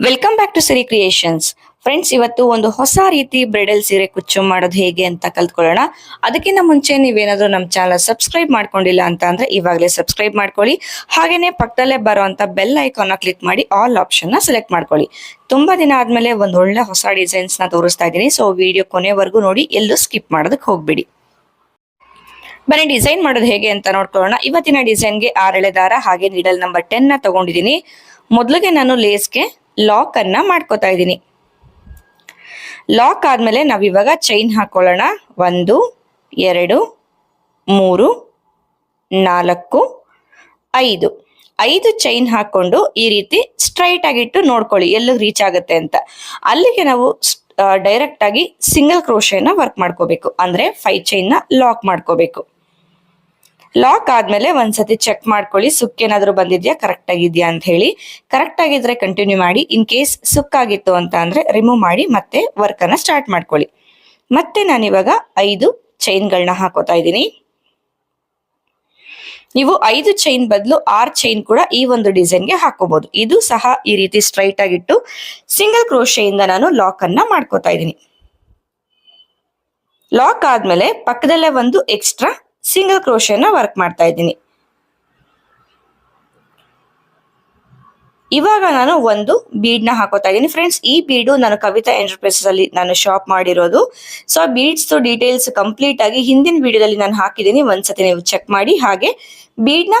Welcome back to Siri creations. Friends, ಇವತ್ತು ಒಂದು ಹೊಸ ರೀತಿ ಬ್ರೈಡಲ್ ಸೀರೆ ಕುಚ್ಚು ಮಾಡೋದು ಹೇಗೆ ಅಂತ ಕಲ್ತ್ಕೊಳ್ಳೋಣ. ಅದಕ್ಕಿಂತ ಮುಂಚೆ ನೀವೇನಾದ್ರೂ ನಮ್ಮ ಚಾನಲ್ ಸಬ್ಸ್ಕ್ರೈಬ್ ಮಾಡ್ಕೊಂಡಿಲ್ಲ ಅಂತ ಅಂದ್ರೆ ಇವಾಗಲೇ ಸಬ್ಸ್ಕ್ರೈಬ್ ಮಾಡ್ಕೊಳ್ಳಿ. ಹಾಗೇನೆ ಪಕ್ಕದಲ್ಲೇ ಬರುವಂತ ಬೆಲ್ ಐಕಾನ್ ನ ಕ್ಲಿಕ್ ಮಾಡಿ ಆಲ್ ಆಪ್ಷನ್ ನ ಸೆಲೆಕ್ಟ್ ಮಾಡ್ಕೊಳ್ಳಿ. ತುಂಬಾ ದಿನ ಆದ್ಮೇಲೆ ಒಂದು ಒಳ್ಳೆ ಹೊಸ ಡಿಸೈನ್ಸ್ ನ ತೋರಿಸ್ತಾ ಇದ್ದೀನಿ. ಸೊ ವಿಡಿಯೋ ಕೊನೆವರೆಗೂ ನೋಡಿ, ಎಲ್ಲೂ ಸ್ಕಿಪ್ ಮಾಡೋದಕ್ಕೆ ಹೋಗ್ಬೇಡಿ. ಬನ್ನಿ ಡಿಸೈನ್ ಮಾಡೋದು ಹೇಗೆ ಅಂತ ನೋಡ್ಕೊಳ್ಳೋಣ. ಇವತ್ತಿನ ಡಿಸೈನ್ಗೆ 6 ಎಳೆ ದಾರ ಹಾಗೆ ನೀಡಲ್ ನಂಬರ್ 10 ನ ತಗೊಂಡಿದ್ದೀನಿ. ಮೊದಲಿಗೆ ನಾನು ಲೇಸ್ಗೆ ಲಾಕ್ ಅನ್ನ ಮಾಡ್ಕೋತಾ ಇದ್ದೀನಿ. ಲಾಕ್ ಆದ್ಮೇಲೆ ನಾವಿವಾಗ ಚೈನ್ ಹಾಕೊಳ್ಳೋಣ. 1 2 3 4 5 ಚೈನ್ ಹಾಕೊಂಡು ಈ ರೀತಿ ಸ್ಟ್ರೈಟ್ ಆಗಿಟ್ಟು ನೋಡ್ಕೊಳ್ಳಿ ಎಲ್ಲೂ ರೀಚ್ ಆಗುತ್ತೆ ಅಂತ. ಅಲ್ಲಿಗೆ ನಾವು ಡೈರೆಕ್ಟ್ ಆಗಿ ಸಿಂಗಲ್ ಕ್ರೋಶೆನ ವರ್ಕ್ ಮಾಡ್ಕೋಬೇಕು, ಅಂದ್ರೆ 5 ಚೈನ್ ನ ಲಾಕ್ ಮಾಡ್ಕೋಬೇಕು. ಲಾಕ್ ಆದ್ಮೇಲೆ ಒಂದ್ಸತಿ ಚೆಕ್ ಮಾಡ್ಕೊಳ್ಳಿ, ಸುಕ್ಕೇನಾದ್ರೂ ಬಂದಿದ್ಯಾ, ಕರೆಕ್ಟ್ ಆಗಿದ್ಯಾ ಅಂತ ಹೇಳಿ. ಕರೆಕ್ಟ್ ಆಗಿದ್ರೆ ಕಂಟಿನ್ಯೂ ಮಾಡಿ. ಇನ್ ಕೇಸ್ ಸುಕ್ಕಾಗಿತ್ತು ಅಂತ ಅಂದ್ರೆ ರಿಮೂವ್ ಮಾಡಿ ಮತ್ತೆ ವರ್ಕ್ ಅನ್ನ ಸ್ಟಾರ್ಟ್ ಮಾಡ್ಕೊಳ್ಳಿ. ಮತ್ತೆ ನಾನಿವಾಗ 5 ಚೈನ್ಗಳನ್ನ ಹಾಕೋತಾ ಇದ್ದೀನಿ. ನೀವು 5 ಚೈನ್ ಬದಲು 6 ಚೈನ್ ಕೂಡ ಈ ಒಂದು ಡಿಸೈನ್ಗೆ ಹಾಕೋಬಹುದು. ಇದು ಸಹ ಈ ರೀತಿ ಸ್ಟ್ರೈಟ್ ಆಗಿಟ್ಟು ಸಿಂಗಲ್ ಕ್ರೋಶೆಯಿಂದ ನಾನು ಲಾಕ್ ಅನ್ನ ಮಾಡ್ಕೋತಾ ಇದ್ದೀನಿ. ಲಾಕ್ ಆದ್ಮೇಲೆ ಪಕ್ಕದಲ್ಲೇ ಒಂದು ಎಕ್ಸ್ಟ್ರಾ ಸಿಂಗಲ್ ಕ್ರೋಶೆನ ವರ್ಕ್ ಮಾಡ್ತಾ ಇದ್ದೀನಿ. ಇವಾಗ ನಾನು ಒಂದು ಬೀಡ್ ನ ಹಾಕೋತಾ ಇದ್ದೀನಿ. ಫ್ರೆಂಡ್ಸ್, ಈ ಬೀಡು ನಾನು ಕವಿತಾ ಎಂಟರ್ಪ್ರೈಸಸ್ ಅಲ್ಲಿ ನಾನು ಶಾಪ್ ಮಾಡಿರೋದು. ಸೊ ಬೀಡ್ಸ್ ಡೀಟೇಲ್ಸ್ ಕಂಪ್ಲೀಟ್ ಆಗಿ ಹಿಂದಿನ ವಿಡಿಯೋದಲ್ಲಿ ನಾನು ಹಾಕಿದ್ದೀನಿ, ಒಂದ್ಸತಿ ನೀವು ಚೆಕ್ ಮಾಡಿ. ಹಾಗೆ ಬೀಡ್ ನ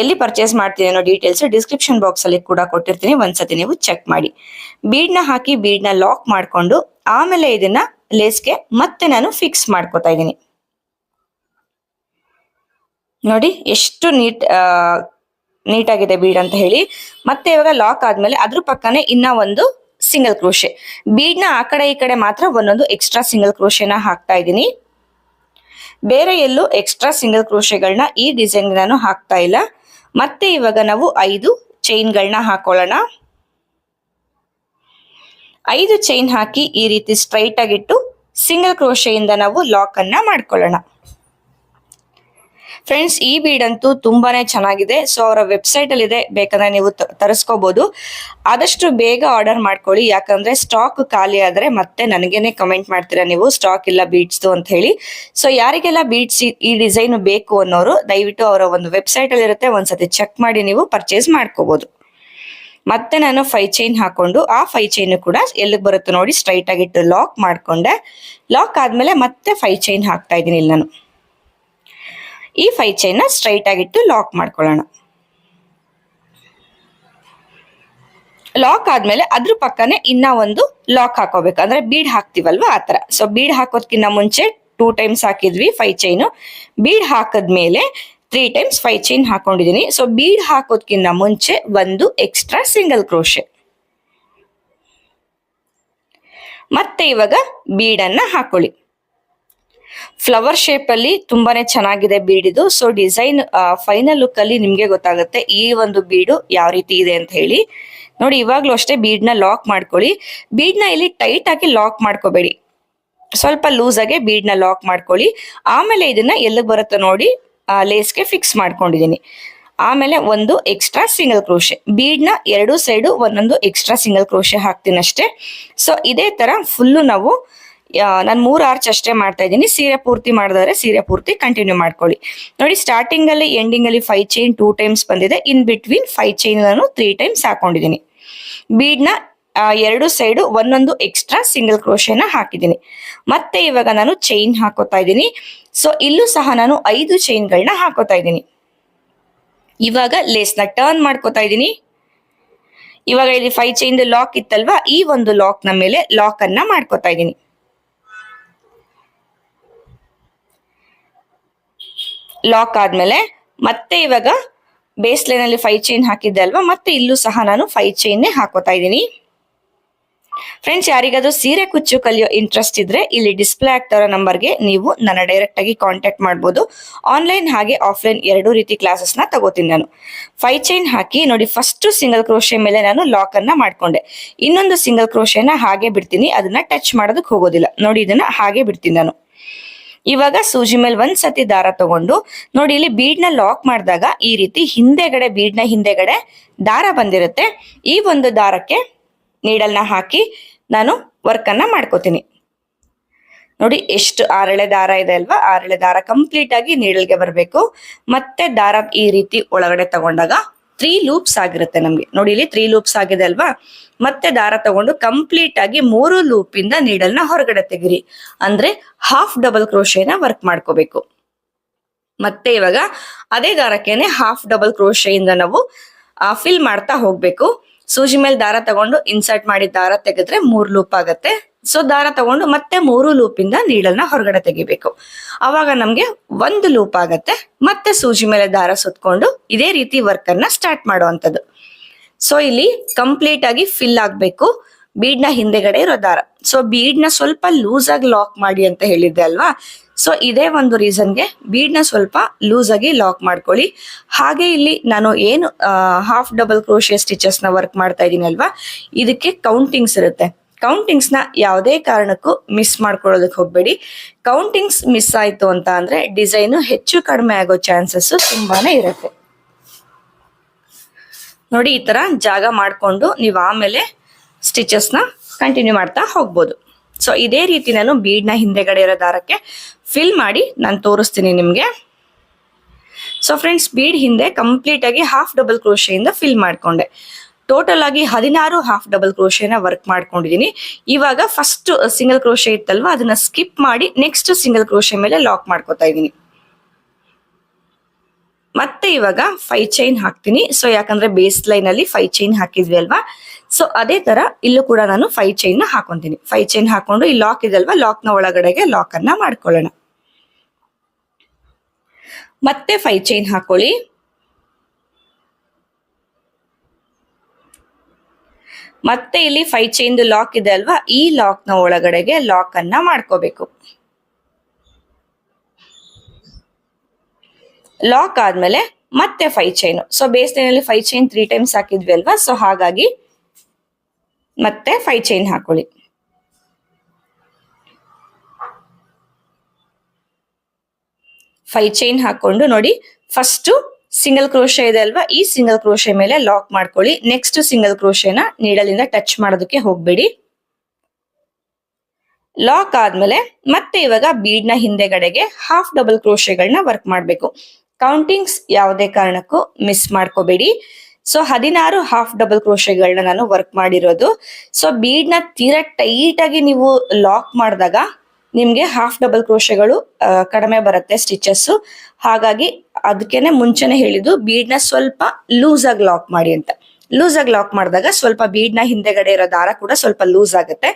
ಎಲ್ಲಿ ಪರ್ಚೇಸ್ ಮಾಡ್ತೀನಿ ಅನ್ನೋ ಡೀಟೇಲ್ಸ್ ಡಿಸ್ಕ್ರಿಪ್ಷನ್ ಬಾಕ್ಸ್ ಅಲ್ಲಿ ಕೂಡ ಕೊಟ್ಟಿರ್ತೀನಿ, ಒಂದ್ಸತಿ ನೀವು ಚೆಕ್ ಮಾಡಿ. ಬೀಡ್ ನ ಹಾಕಿ ಬೀಡ್ ನ ಲಾಕ್ ಮಾಡ್ಕೊಂಡು ಆಮೇಲೆ ಇದನ್ನ ಲೇಸ್ಗೆ ಮತ್ತೆ ನಾನು ಫಿಕ್ಸ್ ಮಾಡ್ಕೋತಾ ಇದ್ದೀನಿ. ನೋಡಿ ಎಷ್ಟು ನೀಟಾಗಿದೆ ಬೀಡ್ ಅಂತ ಹೇಳಿ. ಮತ್ತೆ ಇವಾಗ ಲಾಕ್ ಆದ್ಮೇಲೆ ಅದ್ರ ಪಕ್ಕನೆ ಇನ್ನ ಒಂದು ಸಿಂಗಲ್ ಕ್ರೋಶೆ. ಬೀಡ್ ನ ಆ ಕಡೆ ಈ ಕಡೆ ಮಾತ್ರ ಒಂದೊಂದು ಎಕ್ಸ್ಟ್ರಾ ಸಿಂಗಲ್ ಕ್ರೋಶೆನ ಹಾಕ್ತಾ ಇದ್ದೀನಿ. ಬೇರೆ ಎಲ್ಲೂ ಎಕ್ಸ್ಟ್ರಾ ಸಿಂಗಲ್ ಕ್ರೋಶೆಗಳನ್ನ ಈ ಡಿಸೈನ್ ನಾನು ಹಾಕ್ತಾ ಇಲ್ಲ. ಮತ್ತೆ ಇವಾಗ ನಾವು 5 ಚೈನ್ಗಳನ್ನ ಹಾಕೊಳ್ಳೋಣ. 5 ಚೈನ್ ಹಾಕಿ ಈ ರೀತಿ ಸ್ಟ್ರೈಟ್ ಆಗಿಟ್ಟು ಸಿಂಗಲ್ ಕ್ರೋಶೆಯಿಂದ ನಾವು ಲಾಕ್ ಅನ್ನ ಮಾಡ್ಕೊಳ್ಳೋಣ. ಫ್ರೆಂಡ್ಸ್, ಈ ಬೀಡ್ ಅಂತೂ ತುಂಬಾನೇ ಚೆನ್ನಾಗಿದೆ. ಸೊ ಅವರ ವೆಬ್ಸೈಟ್ ಅಲ್ಲಿ ಇದೆ, ಬೇಕಾದ್ರೆ ನೀವು ತರಿಸ್ಕೋಬಹುದು. ಆದಷ್ಟು ಬೇಗ ಆರ್ಡರ್ ಮಾಡ್ಕೊಳ್ಳಿ, ಯಾಕಂದ್ರೆ ಸ್ಟಾಕ್ ಖಾಲಿ ಆದ್ರೆ ಮತ್ತೆ ನನಗೇನೆ ಕಮೆಂಟ್ ಮಾಡ್ತೀರಾ ನೀವು ಸ್ಟಾಕ್ ಇಲ್ಲ ಬೀಡ್ಸ್ ಅಂತ ಹೇಳಿ. ಸೊ ಯಾರಿಗೆಲ್ಲ ಬೀಡ್ಸ್ ಈ ಡಿಸೈನ್ ಬೇಕು ಅನ್ನೋರು ದಯವಿಟ್ಟು ಅವರ ಒಂದು ವೆಬ್ಸೈಟ್ ಅಲ್ಲಿ ಇರುತ್ತೆ, ಒಂದ್ಸತಿ ಚೆಕ್ ಮಾಡಿ ನೀವು ಪರ್ಚೇಸ್ ಮಾಡ್ಕೋಬಹುದು. ಮತ್ತೆ ನಾನು 5 ಚೈನ್ ಹಾಕೊಂಡು ಆ 5 ಚೈನ್ ಕೂಡ ಎಲ್ಲಿಗೆ ಬರುತ್ತೆ ನೋಡಿ ಸ್ಟ್ರೈಟ್ ಆಗಿಟ್ಟು ಲಾಕ್ ಮಾಡ್ಕೊಂಡೆ. ಲಾಕ್ ಆದ್ಮೇಲೆ ಮತ್ತೆ 5 ಚೈನ್ ಹಾಕ್ತಾ ಇದ್ದೀನಿ ಇಲ್ಲಿ ನಾನು. ಈ 5 ಚೈನ್ ನ ಸ್ಟ್ರೈಟ್ ಆಗಿಟ್ಟು ಲಾಕ್ ಮಾಡ್ಕೊಳ್ಳೋಣ. ಲಾಕ್ ಆದ್ಮೇಲೆ ಅದ್ರ ಪಕ್ಕನೆ ಇನ್ನ ಒಂದು ಲಾಕ್ ಹಾಕೋಬೇಕು, ಅಂದ್ರೆ ಬೀಡ್ ಹಾಕ್ತಿವಲ್ವಾ ಆತರ. ಸೊ ಬೀಡ್ ಹಾಕೋದ್ಕಿಂತ ಮುಂಚೆ 2 ಟೈಮ್ಸ್ ಹಾಕಿದ್ವಿ 5 ಚೈನ್. ಬೀಡ್ ಹಾಕದ್ಮೇಲೆ 3 ಟೈಮ್ಸ್ 5 ಚೈನ್ ಹಾಕೊಂಡಿದೀನಿ. ಸೊ ಬೀಡ್ ಹಾಕೋದ್ಕಿಂತ ಮುಂಚೆ ಒಂದು ಎಕ್ಸ್ಟ್ರಾ ಸಿಂಗಲ್ ಕ್ರೋಶೆ. ಮತ್ತೆ ಇವಾಗ ಬೀಡ್ ಅನ್ನ ಹಾಕೊಳ್ಳಿ. ಫ್ಲವರ್ ಶೇಪ್ ಅಲ್ಲಿ ತುಂಬಾನೇ ಚೆನ್ನಾಗಿದೆ ಬೀಡ್ ಇದು. ಸೊ ಡಿಸೈನ್ ಫೈನಲ್ ಲುಕ್ ಅಲ್ಲಿ ನಿಮ್ಗೆ ಗೊತ್ತಾಗುತ್ತೆ ಈ ಒಂದು ಬೀಡು ಯಾವ ರೀತಿ ಇದೆ ಅಂತ ಹೇಳಿ. ನೋಡಿ, ಇವಾಗ್ಲೂ ಅಷ್ಟೇ ಬೀಡ್ ನ ಲಾಕ್ ಮಾಡ್ಕೊಳ್ಳಿ. ಬೀಡ್ ನ ಇಲ್ಲಿ ಟೈಟ್ ಆಗಿ ಲಾಕ್ ಮಾಡ್ಕೋಬೇಡಿ, ಸ್ವಲ್ಪ ಲೂಸ್ ಆಗಿ ಬೀಡ್ ನ ಲಾಕ್ ಮಾಡ್ಕೊಳ್ಳಿ. ಆಮೇಲೆ ಇದನ್ನ ಎಲ್ಲಿಗೆ ಬರುತ್ತೋ ನೋಡಿ ಲೇಸ್ಗೆ ಫಿಕ್ಸ್ ಮಾಡ್ಕೊಂಡಿದೀನಿ. ಆಮೇಲೆ ಒಂದು ಎಕ್ಸ್ಟ್ರಾ ಸಿಂಗಲ್ ಕ್ರೋಶೆ. ಬೀಡ್ ನ 2 ಸೈಡು ಒಂದೊಂದು ಎಕ್ಸ್ಟ್ರಾ ಸಿಂಗಲ್ ಕ್ರೋಶೆ ಹಾಕ್ತೀನಿ ಅಷ್ಟೇ. ಸೊ ಇದೇ ತರ ಫುಲ್ಲು ನಾವು ನಾನು 3 ಆರ್ಚ್ ಅಷ್ಟೇ ಮಾಡ್ತಾ ಇದ್ದೀನಿ. ಸೀರೆ ಪೂರ್ತಿ ಮಾಡಿದ್ರೆ ಸೀರೆ ಪೂರ್ತಿ ಕಂಟಿನ್ಯೂ ಮಾಡ್ಕೊಳ್ಳಿ. ನೋಡಿ, ಸ್ಟಾರ್ಟಿಂಗ್ ಅಲ್ಲಿ ಎಂಡಿಂಗ್ ಅಲ್ಲಿ 5 ಚೈನ್ 2 ಟೈಮ್ಸ್ ಬಂದಿದೆ. ಇನ್ ಬಿಟ್ವೀನ್ 5 ಚೈನ್ ನಾನು 3 ಟೈಮ್ಸ್ ಹಾಕೊಂಡಿದ್ದೀನಿ. ಬೀಡ್ ನ 2 ಸೈಡು ಒಂದೊಂದು ಎಕ್ಸ್ಟ್ರಾ ಸಿಂಗಲ್ ಕ್ರೋಶೆನ ಹಾಕಿದ್ದೀನಿ. ಮತ್ತೆ ಇವಾಗ ನಾನು ಚೈನ್ ಹಾಕೋತಾ ಇದ್ದೀನಿ. ಸೊ ಇಲ್ಲೂ ಸಹ ನಾನು 5 ಚೈನ್ಗಳನ್ನ ಹಾಕೋತಾ ಇದ್ದೀನಿ. ಇವಾಗ ಲೇಸ್ ನ ಟರ್ನ್ ಮಾಡ್ಕೋತಾ ಇದ್ದೀನಿ. ಇವಾಗ ಇಲ್ಲಿ 5 ಚೈನ್ ಲಾಕ್ ಇತ್ತಲ್ವಾ, ಈ ಒಂದು ಲಾಕ್ ನ ಮೇಲೆ ಲಾಕ್ ಅನ್ನ ಮಾಡ್ಕೋತಾ ಇದ್ದೀನಿ. ಲಾಕ್ ಆದ್ಮೇಲೆ ಮತ್ತೆ ಇವಾಗ ಬೇಸ್ ಲೈನ್ ಅಲ್ಲಿ 5 ಚೈನ್ ಹಾಕಿದ್ದೆ ಅಲ್ವಾ, ಮತ್ತೆ ಇಲ್ಲೂ ಸಹ ನಾನು 5 ಚೈನ್ ಹಾಕೋತಾ ಇದ್ದೀನಿ. ಫ್ರೆಂಡ್ಸ್, ಯಾರಿಗಾದ್ರೂ ಸೀರೆ ಕುಚ್ಚು ಕಲಿಯೋ ಇಂಟ್ರೆಸ್ಟ್ ಇದ್ರೆ ಇಲ್ಲಿ ಡಿಸ್ಪ್ಲೇ ಆಗ್ತಾ ಇರೋ ನಂಬರ್ಗೆ ನೀವು ನನ್ನ ಡೈರೆಕ್ಟ್ ಆಗಿ ಕಾಂಟ್ಯಾಕ್ಟ್ ಮಾಡ್ಬೋದು. ಆನ್ಲೈನ್ ಹಾಗೆ ಆಫ್ಲೈನ್ 2 ರೀತಿ ಕ್ಲಾಸಸ್ ನ ತಗೋತೀನಿ ನಾನು. 5 ಚೈನ್ ಹಾಕಿ ನೋಡಿ, ಫಸ್ಟ್ ಸಿಂಗಲ್ ಕ್ರೋಶೆ ಮೇಲೆ ನಾನು ಲಾಕ್ ಅನ್ನ ಮಾಡ್ಕೊಂಡೆ. ಇನ್ನೊಂದು ಸಿಂಗಲ್ ಕ್ರೋಶೆನ ಹಾಗೆ ಬಿಡ್ತೀನಿ, ಅದನ್ನ ಟಚ್ ಮಾಡೋದಕ್ಕೆ ಹೋಗೋದಿಲ್ಲ. ನೋಡಿ, ಇದನ್ನ ಹಾಗೆ ಬಿಡ್ತೀನಿ ನಾನು. ಇವಾಗ ಸೂಜಿ ಮೇಲೆ ಒಂದ್ಸತಿ ದಾರ ತಗೊಂಡು ನೋಡಿ, ಇಲ್ಲಿ ಬೀಡ್ ನ ಲಾಕ್ ಮಾಡಿದಾಗ ಈ ರೀತಿ ಹಿಂದೆಗಡೆ ಬೀಡ್ ನ ಹಿಂದೆಗಡೆ ದಾರ ಬಂದಿರುತ್ತೆ. ಈ ಒಂದು ದಾರಕ್ಕೆ ನೀಡಲ್ನ ಹಾಕಿ ನಾನು ವರ್ಕ್ ಅನ್ನ ಮಾಡ್ಕೋತೀನಿ. ನೋಡಿ ಎಷ್ಟು ಆರಳೆ ದಾರ ಇದೆ ಅಲ್ವಾ, ಆರಳೆ ದಾರ ಕಂಪ್ಲೀಟ್ ಆಗಿ ನೀಡಲ್ಗೆ ಬರಬೇಕು. ಮತ್ತೆ ದಾರ ಈ ರೀತಿ ಒಳಗಡೆ ತಗೊಂಡಾಗ 3 ಲೂಪ್ಸ್ ಆಗಿರುತ್ತೆ ನಮ್ಗೆ. ನೋಡಿ ಇಲ್ಲಿ 3 ಲೂಪ್ಸ್ ಆಗಿದೆ ಅಲ್ವಾ. ಮತ್ತೆ ದಾರ ತಗೊಂಡು ಕಂಪ್ಲೀಟ್ ಆಗಿ 3 ಲೂಪ್ ಇಂದ ನೀಡಲ್ನ ಹೊರಗಡೆ ತೆಗಿರಿ. ಅಂದ್ರೆ ಹಾಫ್ ಡಬಲ್ ಕ್ರೋಶೆನ ವರ್ಕ್ ಮಾಡ್ಕೋಬೇಕು. ಮತ್ತೆ ಇವಾಗ ಅದೇ ದಾರಕ್ಕೇನೆ ಹಾಫ್ ಡಬಲ್ ಕ್ರೋಶೆ ಇಂದ ನಾವು ಫಿಲ್ ಮಾಡ್ತಾ ಹೋಗ್ಬೇಕು. ಸೂಜಿ ಮೇಲೆ ದಾರ ತಗೊಂಡು ಇನ್ಸರ್ಟ್ ಮಾಡಿ ದಾರ ತೆಗೆದ್ರೆ 3 ಲೂಪ್ ಆಗತ್ತೆ. ಸೊ ದಾರ ತಗೊಂಡು ಮತ್ತೆ 3 ಲೂಪ್ ಇಂದ ನೀಡಲ್ನ ಹೊರಗಡೆ ತೆಗಿಬೇಕು. ಅವಾಗ ನಮ್ಗೆ 1 ಲೂಪ್ ಆಗತ್ತೆ. ಮತ್ತೆ ಸೂಜಿ ಮೇಲೆ ದಾರ ಸುತ್ಕೊಂಡು ಇದೇ ರೀತಿ ವರ್ಕ್ ಅನ್ನ ಸ್ಟಾರ್ಟ್ ಮಾಡುವಂಥದ್ದು. ಸೊ ಇಲ್ಲಿ ಕಂಪ್ಲೀಟ್ ಆಗಿ ಫಿಲ್ ಆಗ್ಬೇಕು ಬೀಡ್ ನ ಹಿಂದೆಗಡೆ ಇರೋ ದಾರ. ಸೊ ಬೀಡ್ ನ ಸ್ವಲ್ಪ ಲೂಸ್ ಆಗಿ ಲಾಕ್ ಮಾಡಿ ಅಂತ ಹೇಳಿದ್ದೆ ಅಲ್ವಾ. ಸೊ ಇದೇ ಒಂದು ರೀಸನ್ಗೆ ಬೀಡ್ ನ ಸ್ವಲ್ಪ ಲೂಸ್ ಆಗಿ ಲಾಕ್ ಮಾಡ್ಕೊಳ್ಳಿ. ಹಾಗೆ ಇಲ್ಲಿ ನಾನು ಏನು ಹಾಫ್ ಡಬಲ್ ಕ್ರೋಶೆ ಸ್ಟಿಚಸ್ ನ ವರ್ಕ್ ಮಾಡ್ತಾ ಇದ್ದೀನಿ ಅಲ್ವಾ, ಇದಕ್ಕೆ ಕೌಂಟಿಂಗ್ಸ್ ಇರುತ್ತೆ. ಕೌಂಟಿಂಗ್ಸ್ ನ ಯಾವುದೇ ಕಾರಣಕ್ಕೂ ಮಿಸ್ ಮಾಡ್ಕೊಳ್ಳೋದಕ್ಕೆ ಹೋಗ್ಬೇಡಿ. ಕೌಂಟಿಂಗ್ಸ್ ಮಿಸ್ ಆಯ್ತು ಅಂತ ಅಂದ್ರೆ ಡಿಸೈನ್ ಹೆಚ್ಚು ಕಡಿಮೆ ಆಗೋ ಚಾನ್ಸಸ್ ತುಂಬಾನೇ ಇರುತ್ತೆ. ನೋಡಿ ಈ ತರ ಜಾಗ ಮಾಡ್ಕೊಂಡು ನೀವು ಆಮೇಲೆ ಸ್ಟಿಚಸ್ ನ ಕಂಟಿನ್ಯೂ ಮಾಡ್ತಾ ಹೋಗ್ಬೋದು. ಸೊ ಇದೇ ರೀತಿ ನಾನು ಬೀಡ್ ನ ಹಿಂದೆಗಡೆ ಇರೋ ದಾರಕ್ಕೆ ಫಿಲ್ ಮಾಡಿ ನಾನು ತೋರಿಸ್ತೀನಿ ನಿಮ್ಗೆ. ಸೊ ಫ್ರೆಂಡ್ಸ್, ಬೀಡ್ ಹಿಂದೆ ಕಂಪ್ಲೀಟ್ ಆಗಿ ಹಾಫ್ ಡಬಲ್ ಕ್ರೋಶೆಯಿಂದ ಫಿಲ್ ಮಾಡ್ಕೊಂಡೆ. ಟೋಟಲ್ ಆಗಿ 16 ಹಾಫ್ ಡಬಲ್ ಕ್ರೋಶೆನ ವರ್ಕ್ ಮಾಡ್ಕೊಂಡಿದೀನಿ. ಇವಾಗ ಫಸ್ಟ್ ಸಿಂಗಲ್ ಕ್ರೋಶೆ ಇತ್ತಲ್ವಾ, ಅದನ್ನ ಸ್ಕಿಪ್ ಮಾಡಿ ನೆಕ್ಸ್ಟ್ ಸಿಂಗಲ್ ಕ್ರೋಶೆ ಮೇಲೆ ಲಾಕ್ ಮಾಡ್ಕೊತಾ ಇದ್ದೀನಿ. ಮತ್ತೆ ಇವಾಗ 5 ಚೈನ್ ಹಾಕ್ತೀನಿ. ಸೊ ಯಾಕಂದ್ರೆ ಬೇಸ್ ಲೈನ್ ಅಲ್ಲಿ 5 ಚೈನ್ ಹಾಕಿದ್ವಿ ಅಲ್ವಾ. ಸೊ ಅದೇ ತರ ಇಲ್ಲೂ ಕೂಡ ನಾನು 5 ಚೈನ್ ನ ಹಾಕೊಂತೀನಿ. 5 ಚೈನ್ ಹಾಕೊಂಡು ಈ ಲಾಕ್ ಇದೆ ಅಲ್ವಾ, ಲಾಕ್ ನ ಒಳಗಡೆಗೆ ಲಾಕ್ ಅನ್ನ ಮಾಡ್ಕೊಳ್ಳೋಣ. ಮತ್ತೆ 5 ಚೈನ್ ಹಾಕೊಳ್ಳಿ. ಮತ್ತೆ ಇಲ್ಲಿ 5 ಚೈನ್ ಲಾಕ್ ಇದೆ ಅಲ್ವಾ, ಈ ಲಾಕ್ ನ ಒಳಗಡೆಗೆ ಲಾಕ್ ಅನ್ನ ಮಾಡ್ಕೋಬೇಕು. ಲಾಕ್ ಆದ್ಮೇಲೆ ಮತ್ತೆ 5 ಚೈನ್. ಸೊ ಬೇಸ್ ಲೈನ್ ಅಲ್ಲಿ 5 ಚೈನ್ 3 ಟೈಮ್ಸ್ ಹಾಕಿದ್ವಿ ಅಲ್ವಾ. ಸೊ ಹಾಗಾಗಿ ಮತ್ತೆ 5 ಚೈನ್ ಹಾಕೊಳ್ಳಿ. ಫೈವ್ ಚೈನ್ ಹಾಕೊಂಡು ನೋಡಿ, ಫಸ್ಟ್ ಸಿಂಗಲ್ ಕ್ರೋಶೆ ಇದೆ ಅಲ್ವಾ, ಈ ಸಿಂಗಲ್ ಕ್ರೋಶೆ ಮೇಲೆ ಲಾಕ್ ಮಾಡ್ಕೊಳ್ಳಿ. ನೆಕ್ಸ್ಟ್ ಸಿಂಗಲ್ ಕ್ರೋಶೆನ ನೀಡಲಿಂದ ಟಚ್ ಮಾಡೋದಕ್ಕೆ ಹೋಗ್ಬೇಡಿ. ಲಾಕ್ ಆದ್ಮೇಲೆ ಮತ್ತೆ ಇವಾಗ ಬೀಡ್ ನ ಹಿಂದೆಗಡೆಗೆ ಹಾಫ್ ಡಬಲ್ ಕ್ರೋಶೆಗಳನ್ನ ವರ್ಕ್ ಮಾಡ್ಬೇಕು. ಕೌಂಟಿಂಗ್ಸ್ ಯಾವುದೇ ಕಾರಣಕ್ಕೂ ಮಿಸ್ ಮಾಡ್ಕೋಬೇಡಿ. ಸೊ 16 ಹಾಫ್ ಡಬಲ್ ಕ್ರೋಶೆಗಳನ್ನ ನಾನು ವರ್ಕ್ ಮಾಡಿರೋದು. ಸೊ ಬೀಡ್ ನ ತೀರಾ ಟೈಟ್ ಆಗಿ ನೀವು ಲಾಕ್ ಮಾಡಿದಾಗ ನಿಮ್ಗೆ ಹಾಫ್ ಡಬಲ್ ಕ್ರೋಶೆಗಳು ಕಡಿಮೆ ಬರುತ್ತೆ ಸ್ಟಿಚಸ್. ಹಾಗಾಗಿ ಅದಕ್ಕೇನೆ ಮುಂಚೆನೆ ಹೇಳಿದ್ದು ಬೀಡ್ ನ ಸ್ವಲ್ಪ ಲೂಸ್ ಆಗಿ ಲಾಕ್ ಮಾಡಿ ಅಂತ. ಲೂಸ್ ಆಗಿ ಲಾಕ್ ಮಾಡಿದಾಗ ಸ್ವಲ್ಪ ಬೀಡ್ ನ ಹಿಂದೆಗಡೆ ಇರೋ ದಾರ ಕೂಡ ಸ್ವಲ್ಪ ಲೂಸ್ ಆಗುತ್ತೆ.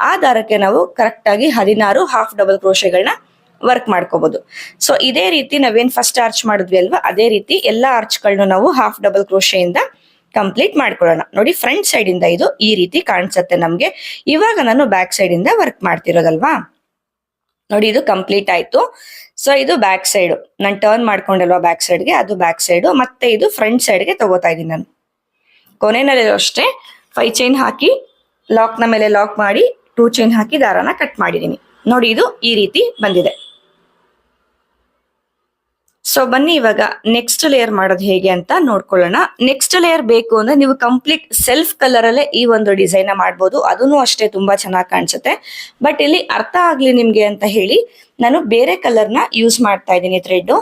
ಆ ದಾರಕ್ಕೆ ನಾವು ಕರೆಕ್ಟ್ ಆಗಿ 16 ಹಾಫ್ ಡಬಲ್ ಕ್ರೋಶೆಗಳನ್ನ ವರ್ಕ್ ಮಾಡ್ಕೋಬಹುದು. ಸೊ ಇದೇ ರೀತಿ ನಾವೇನ್ ಫಸ್ಟ್ ಆರ್ಚ್ ಮಾಡಿದ್ವಿ ಅಲ್ವಾ, ಅದೇ ರೀತಿ ಎಲ್ಲಾ ಆರ್ಚ್ಗಳನ್ನ ನಾವು ಹಾಫ್ ಡಬಲ್ ಕ್ರೋಶೆಯಿಂದ ಕಂಪ್ಲೀಟ್ ಮಾಡ್ಕೊಳ್ಳೋಣ. ನೋಡಿ, ಫ್ರಂಟ್ ಸೈಡ್ ಇಂದ ಇದು ಈ ರೀತಿ ಕಾಣಿಸುತ್ತೆ ನಮ್ಗೆ. ಇವಾಗ ನಾನು ಬ್ಯಾಕ್ ಸೈಡ್ ಇಂದ ವರ್ಕ್ ಮಾಡ್ತಿರೋದಲ್ವಾ. ನೋಡಿ, ಇದು ಕಂಪ್ಲೀಟ್ ಆಯ್ತು. ಸೊ ಇದು ಬ್ಯಾಕ್ ಸೈಡ್, ನಾನು ಟರ್ನ್ ಮಾಡ್ಕೊಂಡಲ್ವಾ ಬ್ಯಾಕ್ ಸೈಡ್ಗೆ, ಅದು ಬ್ಯಾಕ್ ಸೈಡ್. ಮತ್ತೆ ಇದು ಫ್ರಂಟ್ ಸೈಡ್ಗೆ ತಗೋತಾ ಇದ್ದೀನಿ ನಾನು. ಕೊನೆಯಲ್ಲಿ ಅಷ್ಟೇ 5 ಚೈನ್ ಹಾಕಿ ಲಾಕ್ ನ ಮೇಲೆ ಲಾಕ್ ಮಾಡಿ 2 ಚೈನ್ ಹಾಕಿ ದಾರನ ಕಟ್ ಮಾಡಿದೀನಿ. ನೋಡಿ, ಇದು ಈ ರೀತಿ ಬಂದಿದೆ. ಸೊ ಬನ್ನಿ ಇವಾಗ ನೆಕ್ಸ್ಟ್ ಲೇಯರ್ ಮಾಡೋದು ಹೇಗೆ ಅಂತ ನೋಡ್ಕೊಳ್ಳೋಣ. ನೆಕ್ಸ್ಟ್ ಲೇಯರ್ ಬೇಕು ಅಂದ್ರೆ ನೀವು ಕಂಪ್ಲೀಟ್ ಸೆಲ್ಫ್ ಕಲರ್ ಅಲ್ಲೇ ಈ ಒಂದು ಡಿಸೈನ್ ಮಾಡಬಹುದು. ಅದನ್ನು ಅಷ್ಟೇ ತುಂಬಾ ಚೆನ್ನಾಗಿ ಕಾಣಿಸುತ್ತೆ. ಬಟ್ ಇಲ್ಲಿ ಅರ್ಥ ಆಗ್ಲಿ ನಿಮ್ಗೆ ಅಂತ ಹೇಳಿ ನಾನು ಬೇರೆ ಕಲರ್ ನ ಯೂಸ್ ಮಾಡ್ತಾ ಇದ್ದೀನಿ, ಥ್ರೆಡ್.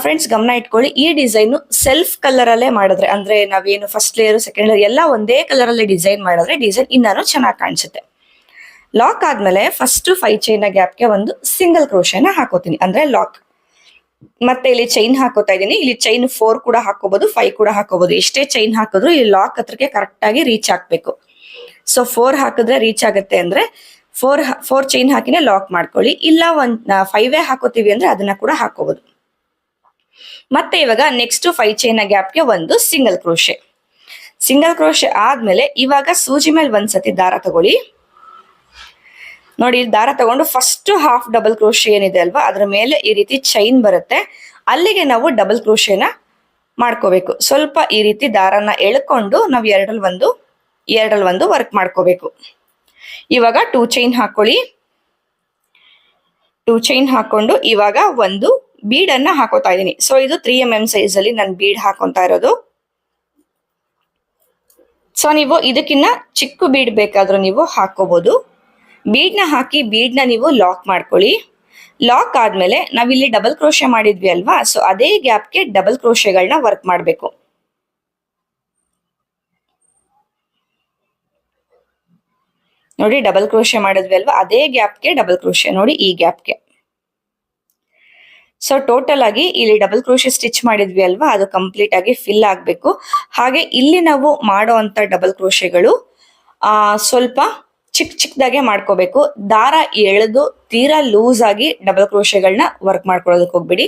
ಫ್ರೆಂಡ್ಸ್ ಗಮನ ಇಟ್ಕೊಳ್ಳಿ, ಈ ಡಿಸೈನ್ ಸೆಲ್ಫ್ ಕಲರ್ ಅಲ್ಲೇ ಮಾಡಿದ್ರೆ, ಅಂದ್ರೆ ನಾವೇನು ಫಸ್ಟ್ ಲೇಯರ್ ಸೆಕೆಂಡ್ ಲೇಯರ್ ಎಲ್ಲ ಒಂದೇ ಕಲರ್ ಅಲ್ಲಿ ಡಿಸೈನ್ ಮಾಡಿದ್ರೆ ಡಿಸೈನ್ ಇನ್ನೂ ಚೆನ್ನಾಗಿ ಕಾಣಿಸುತ್ತೆ. ಲಾಕ್ ಆದ್ಮೇಲೆ ಫಸ್ಟ್ 5 ಚೈನ್ ಗ್ಯಾಪ್ಗೆ ಒಂದು ಸಿಂಗಲ್ ಕ್ರೋಶೆನ ಹಾಕೋತೀನಿ, ಅಂದ್ರೆ ಲಾಕ್. ಮತ್ತೆ ಇಲ್ಲಿ ಚೈನ್ ಹಾಕೋತಾ ಇದ್ದೀನಿ. ಇಲ್ಲಿ ಚೈನ್ 4 ಕೂಡ ಹಾಕೋಬಹುದು, 5 ಕೂಡ ಹಾಕೋಬಹುದು. ಎಷ್ಟೇ ಚೈನ್ ಹಾಕಿದ್ರು ಇಲ್ಲಿ ಲಾಕ್ ಹತ್ರಕ್ಕೆ ಕರೆಕ್ಟ್ ಆಗಿ ರೀಚ್ ಆಗ್ಬೇಕು. ಸೊ 4 ಹಾಕಿದ್ರೆ ರೀಚ್ ಆಗುತ್ತೆ ಅಂದ್ರೆ 4 ಚೈನ್ ಹಾಕಿನೇ ಲಾಕ್ ಮಾಡ್ಕೊಳ್ಳಿ. ಇಲ್ಲ 5 ಹಾಕೋತೀವಿ ಅಂದ್ರೆ ಅದನ್ನ ಕೂಡ ಹಾಕೋಬಹುದು. ಮತ್ತೆ ಇವಾಗ ನೆಕ್ಸ್ಟ್ 5 ಚೈನ್ ಗ್ಯಾಪ್ಗೆ ಒಂದು ಸಿಂಗಲ್ ಕ್ರೋಶೆ. ಸಿಂಗಲ್ ಕ್ರೋಶೆ ಆದ್ಮೇಲೆ ಇವಾಗ ಸೂಜಿ ಮೇಲೆ ಒಂದ್ಸತಿ ದಾರ ತಗೊಳ್ಳಿ. ನೋಡಿ, ಇಲ್ಲಿ ದಾರ ತಗೊಂಡು ಫಸ್ಟ್ ಹಾಫ್ ಡಬಲ್ ಕ್ರೋಶೆ ಏನಿದೆ ಅಲ್ವಾ, ಅದ್ರ ಮೇಲೆ ಈ ರೀತಿ ಚೈನ್ ಬರುತ್ತೆ. ಅಲ್ಲಿಗೆ ನಾವು ಡಬಲ್ ಕ್ರೋಶೆನ ಮಾಡ್ಕೋಬೇಕು. ಸ್ವಲ್ಪ ಈ ರೀತಿ ದಾರನ ಎಳ್ಕೊಂಡು ನಾವು ಎರಡರಲ್ಲಿ ಒಂದು ವರ್ಕ್ ಮಾಡ್ಕೋಬೇಕು. ಇವಾಗ 2 ಚೈನ್ ಹಾಕೊಳ್ಳಿ. 2 ಚೈನ್ ಹಾಕೊಂಡು ಇವಾಗ ಒಂದು ಬೀಡ್ ಅನ್ನ ಹಾಕೋತಾ ಇದ್ದೀನಿ. ಸೊ ಇದು 3mm ಸೈಜ್ ಅಲ್ಲಿ ನಾನು ಬೀಡ್ ಹಾಕೊಂತಾ ಇರೋದು. ಸೊ ನೀವು ಇದಕ್ಕಿನ್ನ ಚಿಕ್ಕ ಬೀಡ್ ಬೇಕಾದ್ರೂ ನೀವು ಹಾಕೋಬಹುದು. ಬೀಡ್ನ ಹಾಕಿ ಬೀಡ್ನ ನೀವು ಲಾಕ್ ಮಾಡ್ಕೊಳ್ಳಿ. ಲಾಕ್ ಆದ್ಮೇಲೆ ನಾವಿಲ್ಲಿ ಡಬಲ್ ಕ್ರೋಶೆ ಮಾಡಿದ್ವಿ ಅಲ್ವಾ, ಸೊ ಅದೇ ಗ್ಯಾಪ್ಗೆ ಡಬಲ್ ಕ್ರೋಶೆಗಳನ್ನ ವರ್ಕ್ ಮಾಡಬೇಕು. ನೋಡಿ ಡಬಲ್ ಕ್ರೋಶೆ ಮಾಡಿದ್ವಿ ಅಲ್ವಾ, ಅದೇ ಗ್ಯಾಪ್ಗೆ ಡಬಲ್ ಕ್ರೋಶೆ, ನೋಡಿ ಈ ಗ್ಯಾಪ್ಗೆ. ಸೊ ಟೋಟಲ್ ಆಗಿ ಇಲ್ಲಿ ಡಬಲ್ ಕ್ರೋಶೆ ಸ್ಟಿಚ್ ಮಾಡಿದ್ವಿ ಅಲ್ವಾ, ಅದು ಕಂಪ್ಲೀಟ್ ಆಗಿ ಫಿಲ್ ಆಗ್ಬೇಕು. ಹಾಗೆ ಇಲ್ಲಿ ನಾವು ಮಾಡುವಂತ ಡಬಲ್ ಕ್ರೋಶೆಗಳು ಸ್ವಲ್ಪ ಚಿಕ್ಕದಾಗೆ ಮಾಡ್ಕೋಬೇಕು. ದಾರ ಎಳೆದು ತೀರಾ ಲೂಸ್ ಆಗಿ ಡಬಲ್ ಕ್ರೋಶೆಗಳನ್ನ ವರ್ಕ್ ಮಾಡ್ಕೊಳ್ಳೋದಕ್ಕೆ ಹೋಗ್ಬಿಡಿ.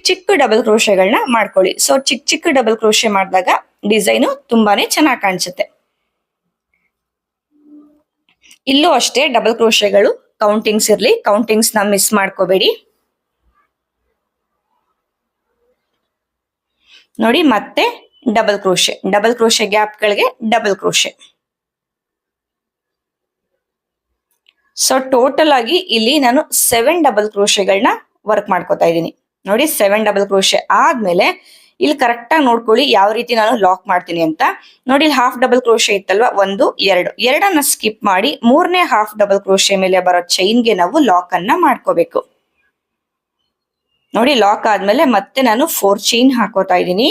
ಚಿಕ್ಕ ಡಬಲ್ ಕ್ರೋಶೆಗಳನ್ನ ಮಾಡ್ಕೊಳ್ಳಿ. ಸೊ ಚಿಕ್ಕ ಡಬಲ್ ಕ್ರೋಶೆ ಮಾಡಿದಾಗ ಡಿಸೈನು ತುಂಬಾನೇ ಚೆನ್ನಾಗಿ ಕಾಣಿಸುತ್ತೆ. ಇಲ್ಲೂ ಅಷ್ಟೇ ಡಬಲ್ ಕ್ರೋಶೆಗಳು ಕೌಂಟಿಂಗ್ಸ್ ಇರ್ಲಿ, ಕೌಂಟಿಂಗ್ಸ್ ನ ಮಿಸ್ ಮಾಡ್ಕೋಬೇಡಿ. ನೋಡಿ ಮತ್ತೆ ಡಬಲ್ ಕ್ರೋಶೆ ಗ್ಯಾಪ್ಗಳಿಗೆ ಡಬಲ್ ಕ್ರೋಶೆ. ಸೊ ಟೋಟಲ್ ಆಗಿ ಇಲ್ಲಿ ನಾನು 7 ಡಬಲ್ ಕ್ರೋಶೆಗಳನ್ನ ವರ್ಕ್ ಮಾಡ್ಕೋತಾ ಇದ್ದೀನಿ. ನೋಡಿ 7 ಡಬಲ್ ಕ್ರೋಶೆ ಆದ್ಮೇಲೆ ಇಲ್ಲಿ ಕರೆಕ್ಟ್ ಆಗಿ ನೋಡ್ಕೊಳ್ಳಿ ಯಾವ ರೀತಿ ನಾನು ಲಾಕ್ ಮಾಡ್ತೀನಿ ಅಂತ. ನೋಡಿ ಇಲ್ಲಿ ಹಾಫ್ ಡಬಲ್ ಕ್ರೋಶೆ ಇತ್ತಲ್ವಾ, 1 2 ಎರಡನ್ನ ಸ್ಕಿಪ್ ಮಾಡಿ ಮೂರನೇ ಹಾಫ್ ಡಬಲ್ ಕ್ರೋಶೆ ಮೇಲೆ ಬರೋ ಚೈನ್ಗೆ ನಾವು ಲಾಕ್ ಅನ್ನ ಮಾಡ್ಕೋಬೇಕು. ನೋಡಿ ಲಾಕ್ ಆದ್ಮೇಲೆ ಮತ್ತೆ ನಾನು 4 ಚೈನ್ ಹಾಕೋತಾ ಇದ್ದೀನಿ.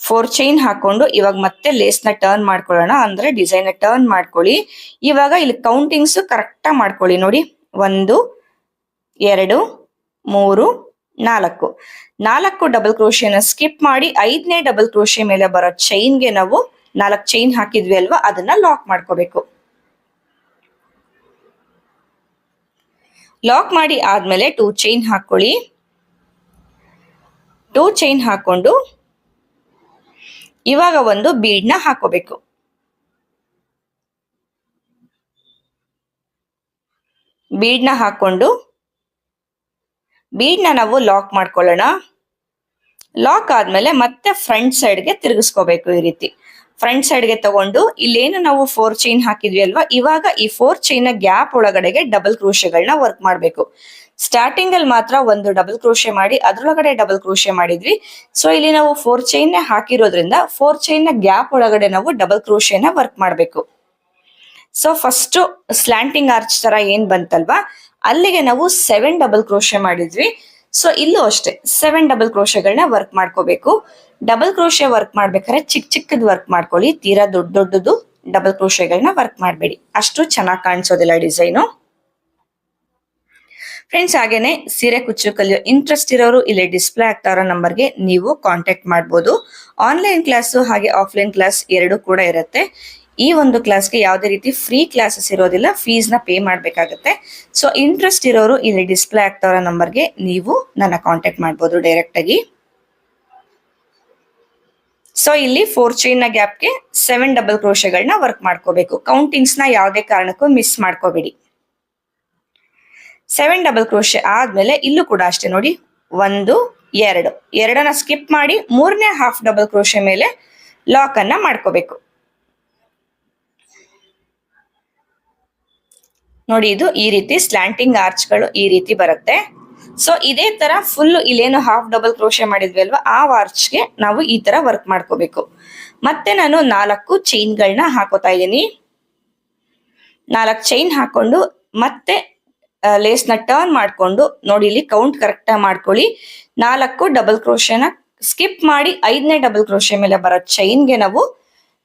4 ಚೈನ್ ಹಾಕೊಂಡು ಇವಾಗ ಮತ್ತೆ ಲೇಸ್ ನ ಟರ್ನ್ ಮಾಡ್ಕೊಳ್ಳೋಣ, ಅಂದ್ರೆ ಡಿಸೈನ್ ನ ಟರ್ನ್ ಮಾಡ್ಕೊಳ್ಳಿ. ಇವಾಗ ಇಲ್ಲಿ ಕೌಂಟಿಂಗ್ಸ್ ಕರೆಕ್ಟ್ ಆಗಿ ಮಾಡ್ಕೊಳ್ಳಿ. ನೋಡಿ 1 2 3 4 ಡಬಲ್ ಕ್ರೋಶೆನ ಸ್ಕಿಪ್ ಮಾಡಿ 5ನೇ ಡಬಲ್ ಕ್ರೋಶೆ ಮೇಲೆ ಬರೋ ಚೈನ್ಗೆ ನಾವು 4 ಚೈನ್ ಹಾಕಿದ್ವಿ ಅಲ್ವಾ, ಅದನ್ನ ಲಾಕ್ ಮಾಡ್ಕೋಬೇಕು. ಲಾಕ್ ಮಾಡಿ ಆದ್ಮೇಲೆ 2 ಚೈನ್ ಹಾಕೊಳ್ಳಿ. 2 ಚೈನ್ ಹಾಕೊಂಡು ಇವಾಗ ಒಂದು ಬೀಡ್ ನ ಹಾಕೋಬೇಕು. ಬೀಡ್ ನ ಹಾಕೊಂಡು ಬೀಡ್ ನ ನಾವು ಲಾಕ್ ಮಾಡ್ಕೊಳ್ಳೋಣ. ಲಾಕ್ ಆದ್ಮೇಲೆ ಮತ್ತೆ ಫ್ರಂಟ್ ಸೈಡ್ಗೆ ತಿರುಗಿಸ್ಕೋಬೇಕು. ಈ ರೀತಿ ಫ್ರಂಟ್ ಸೈಡ್ಗೆ ತಗೊಂಡು ಇಲ್ಲೇನು ನಾವು 4 ಚೈನ್ ಹಾಕಿದ್ವಿ ಅಲ್ವಾ, ಇವಾಗ ಈ 4 ಚೈನ್ ನ ಗ್ಯಾಪ್ ಒಳಗಡೆಗೆ ಡಬಲ್ ಕ್ರೋಶೆಗಳನ್ನ ವರ್ಕ್ ಮಾಡ್ಬೇಕು. ಸ್ಟಾರ್ಟಿಂಗ್ ಅಲ್ಲಿ ಮಾತ್ರ ಒಂದು ಡಬಲ್ ಕ್ರೋಶೆ ಮಾಡಿ ಅದ್ರೊಳಗಡೆ ಡಬಲ್ ಕ್ರೋಶೆ ಮಾಡಿದ್ವಿ. ಸೊ ಇಲ್ಲಿ ನಾವು 4 ಚೈನ್ ಹಾಕಿರೋದ್ರಿಂದ 4 ಚೈನ್ ನ ಗ್ಯಾಪ್ ಒಳಗಡೆ ನಾವು ಡಬಲ್ ಕ್ರೋಶೆನ ವರ್ಕ್ ಮಾಡ್ಬೇಕು. ಸೊ ಫಸ್ಟ್ ಸ್ಲಾಂಟಿಂಗ್ ಆರ್ಚ್ ತರ ಏನ್ ಬಂತಲ್ವಾ, ಅಲ್ಲಿಗೆ ನಾವು 7 ಡಬಲ್ ಕ್ರೋಶೆ ಮಾಡಿದ್ವಿ. ಸೊ ಇಲ್ಲೂ ಅಷ್ಟೇ 7 ಡಬಲ್ ಕ್ರೋಶೆಗಳನ್ನ ವರ್ಕ್ ಮಾಡ್ಕೋಬೇಕು. ಡಬಲ್ ಕ್ರೋಶೆ ವರ್ಕ್ ಮಾಡ್ಬೇಕಾದ್ರೆ ಚಿಕ್ಕದ್ ವರ್ಕ್ ಮಾಡ್ಕೊಳ್ಳಿ, ತೀರಾ ದೊಡ್ಡದು ಡಬಲ್ ಕ್ರೋಶೆಗಳನ್ನ ವರ್ಕ್ ಮಾಡಬೇಡಿ, ಅಷ್ಟು ಚೆನ್ನಾಗಿ ಕಾಣಿಸೋದಿಲ್ಲ ಡಿಸೈನು. ಫ್ರೆಂಡ್ಸ್ ಹಾಗೇನೆ ಸೀರೆ ಕುಚ್ಚು ಕಲಿಯೋ ಇಂಟ್ರೆಸ್ಟ್ ಇರೋರು ಇಲ್ಲಿ ಡಿಸ್ಪ್ಲೇ ಆಗ್ತಾ ಇರೋ ನಂಬರ್ಗೆ ನೀವು ಕಾಂಟ್ಯಾಕ್ಟ್ ಮಾಡ್ಬೋದು. ಆನ್ಲೈನ್ ಕ್ಲಾಸು ಹಾಗೆ ಆಫ್ಲೈನ್ ಕ್ಲಾಸ್ ಎರಡು ಕೂಡ ಇರುತ್ತೆ. ಈ ಒಂದು ಕ್ಲಾಸ್ಗೆ ಯಾವುದೇ ರೀತಿ ಫ್ರೀ ಕ್ಲಾಸಸ್ ಇರೋದಿಲ್ಲ, ಫೀಸ್ ನ ಪೇ ಮಾಡ್ಬೇಕಾಗತ್ತೆ. ಸೊ ಇಂಟ್ರೆಸ್ಟ್ ಇರೋರು ಇಲ್ಲಿ ಡಿಸ್ಪ್ಲೇ ಆಗ್ತಾ ಇರೋ ನಂಬರ್ಗೆ ನೀವು ನನ್ನ ಕಾಂಟ್ಯಾಕ್ಟ್ ಮಾಡ್ಬೋದು ಡೈರೆಕ್ಟ್ ಆಗಿ. ಸೊ ಇಲ್ಲಿ 4 ಚೈನ್ ನ ಗ್ಯಾಪ್ಗೆ 7 ಡಬಲ್ ಕ್ರೋಶೆಗಳನ್ನ ವರ್ಕ್ ಮಾಡ್ಕೋಬೇಕು. ಕೌಂಟಿಂಗ್ಸ್ ನ ಯಾವುದೇ ಕಾರಣಕ್ಕೂ ಮಿಸ್ ಮಾಡ್ಕೋಬೇಡಿ. 7 ಡಬಲ್ ಕ್ರೋಶೆ ಆದ್ಮೇಲೆ ಇಲ್ಲೂ ಕೂಡ ಅಷ್ಟೇ ನೋಡಿ 1 2 ಎರಡನ್ನ ಸ್ಕಿಪ್ ಮಾಡಿ ಮೂರನೇ ಹಾಫ್ ಡಬಲ್ ಕ್ರೋಶೆ ಮೇಲೆ ಲಾಕ್ ಅನ್ನ ಮಾಡ್ಕೋಬೇಕು. ನೋಡಿ ಇದು ಈ ರೀತಿ ಸ್ಲಾಂಟಿಂಗ್ ಆರ್ಚ್ ಗಳು ಈ ರೀತಿ ಬರುತ್ತೆ. ಸೊ ಇದೇ ತರ ಫುಲ್ ಇಲ್ಲೇನು ಹಾಫ್ ಡಬಲ್ ಕ್ರೋಶೆ ಮಾಡಿದ್ವಿ ಅಲ್ವಾ, ಆ ಆರ್ಚ್ಗೆ ನಾವು ಈ ತರ ವರ್ಕ್ ಮಾಡ್ಕೋಬೇಕು. ಮತ್ತೆ ನಾನು 4 ಚೈನ್ಗಳನ್ನ ಹಾಕೋತಾ ಇದ್ದೀನಿ. 4 ಚೈನ್ ಹಾಕೊಂಡು ಮತ್ತೆ ಲೇಸ್ ನ ಟರ್ನ್ ಮಾಡ್ಕೊಂಡು ನೋಡಿ ಇಲ್ಲಿ ಕೌಂಟ್ ಕರೆಕ್ಟ್ ಆಗಿ ಮಾಡ್ಕೊಳ್ಳಿ. 4 ಡಬಲ್ ಕ್ರೋಶೆನ ಸ್ಕಿಪ್ ಮಾಡಿ 5ನೇ ಡಬಲ್ ಕ್ರೋಶೆ ಮೇಲೆ ಬರೋ ಚೈನ್ಗೆ ನಾವು